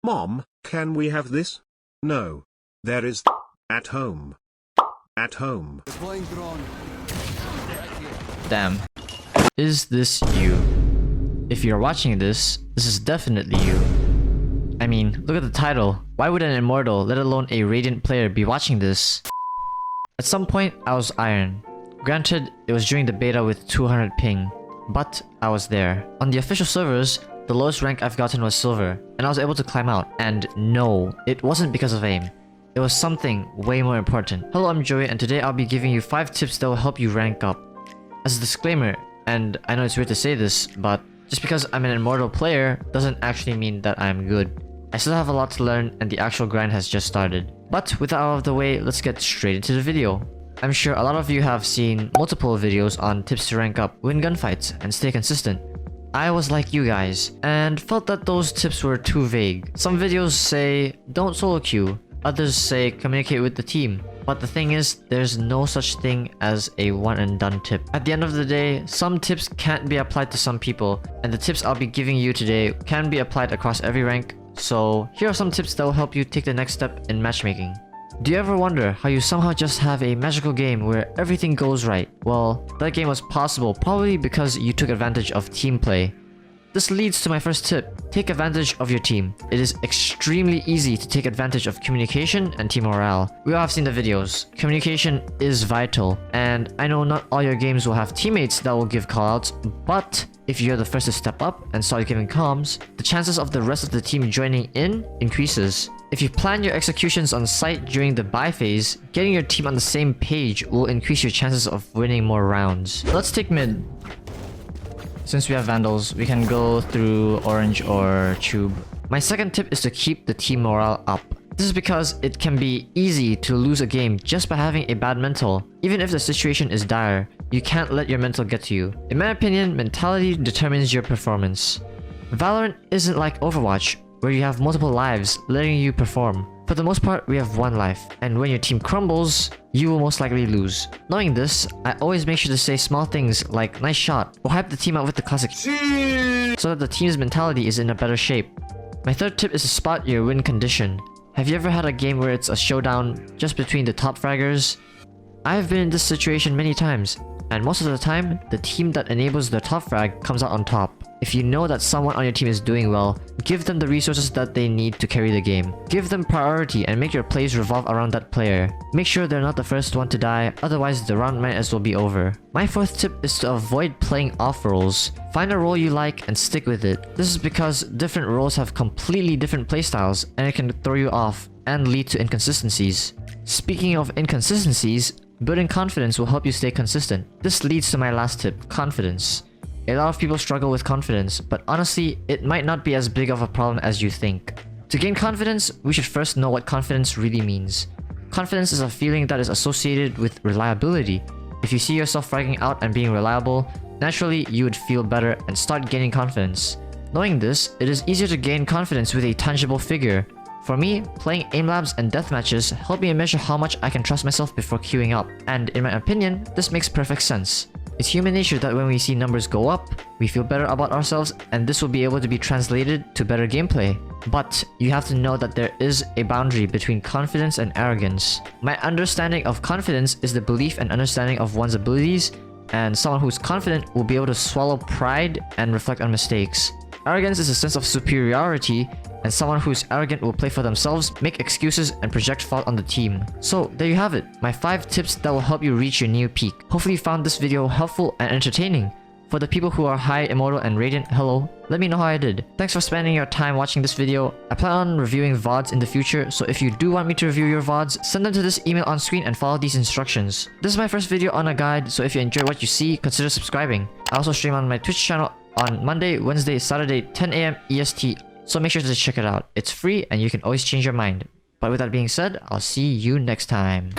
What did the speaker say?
Mom, can we have this? No. There is at home. At home. Deploying drone. Damn. Is this you? If you're watching this, this is definitely you. I mean, look at the title. Why would an immortal, let alone a Radiant player, be watching this? At some point, I was Iron. Granted, it was during the beta with 200 ping, but I was there. On the official servers, the lowest rank I've gotten was Silver, and I was able to climb out. And no, it wasn't because of aim. It was something way more important. Hello, I'm Joey, and today I'll be giving you 5 tips that will help you rank up. As a disclaimer, and I know it's weird to say this, but just because I'm an immortal player doesn't actually mean that I'm good. I still have a lot to learn and the actual grind has just started. But with that out of the way, let's get straight into the video. I'm sure a lot of you have seen multiple videos on tips to rank up, win gunfights, and stay consistent. I was like you guys, and felt that those tips were too vague. Some videos say, don't solo queue. Others say, communicate with the team. But the thing is, there's no such thing as a one and done tip. At the end of the day, some tips can't be applied to some people, and the tips I'll be giving you today can be applied across every rank. So here are some tips that will help you take the next step in matchmaking. Do you ever wonder how you somehow just have a magical game where everything goes right? Well, that game was possible probably because you took advantage of team play. This leads to my first tip. Take advantage of your team. It is extremely easy to take advantage of communication and team morale. We all have seen the videos. Communication is vital, and I know not all your games will have teammates that will give callouts, but if you're the first to step up and start giving comms, the chances of the rest of the team joining in increases. If you plan your executions on site during the buy phase, getting your team on the same page will increase your chances of winning more rounds. Let's take mid. Since we have Vandals, we can go through Orange or Tube. My second tip is to keep the team morale up. This is because it can be easy to lose a game just by having a bad mental. Even if the situation is dire, you can't let your mental get to you. In my opinion, mentality determines your performance. Valorant isn't like Overwatch, where you have multiple lives letting you perform. For the most part, we have one life, and when your team crumbles, you will most likely lose. Knowing this, I always make sure to say small things like nice shot, or hype the team out with the classic so that the team's mentality is in a better shape. My third tip is to spot your win condition. Have you ever had a game where it's a showdown just between the top fraggers? I've been in this situation many times, and most of the time, the team that enables the top frag comes out on top. If you know that someone on your team is doing well, give them the resources that they need to carry the game. Give them priority and make your plays revolve around that player. Make sure they're not the first one to die, otherwise the round might as well be over. My fourth tip is to avoid playing off roles. Find a role you like and stick with it. This is because different roles have completely different playstyles and it can throw you off and lead to inconsistencies. Speaking of inconsistencies, building confidence will help you stay consistent. This leads to my last tip, confidence. A lot of people struggle with confidence, but honestly, it might not be as big of a problem as you think. To gain confidence, we should first know what confidence really means. Confidence is a feeling that is associated with reliability. If you see yourself fragging out and being reliable, naturally you would feel better and start gaining confidence. Knowing this, it is easier to gain confidence with a tangible figure. For me, playing aim labs and deathmatches help me measure how much I can trust myself before queuing up, and in my opinion, this makes perfect sense. It's human nature that when we see numbers go up, we feel better about ourselves, and this will be able to be translated to better gameplay. But you have to know that there is a boundary between confidence and arrogance. My understanding of confidence is the belief and understanding of one's abilities, and someone who's confident will be able to swallow pride and reflect on mistakes. Arrogance is a sense of superiority, and someone who's arrogant will play for themselves, make excuses, and project fault on the team. So there you have it, my 5 tips that will help you reach your new peak. Hopefully you found this video helpful and entertaining. For the people who are high, immortal, and radiant, hello, let me know how I did. Thanks for spending your time watching this video. I plan on reviewing VODs in the future, so if you do want me to review your VODs, send them to this email on screen and follow these instructions. This is my first video on a guide, so if you enjoy what you see, consider subscribing. I also stream on my Twitch channel on Monday, Wednesday, Saturday, 10 AM EST. So make sure to check it out. It's free and you can always change your mind. But with that being said, I'll see you next time.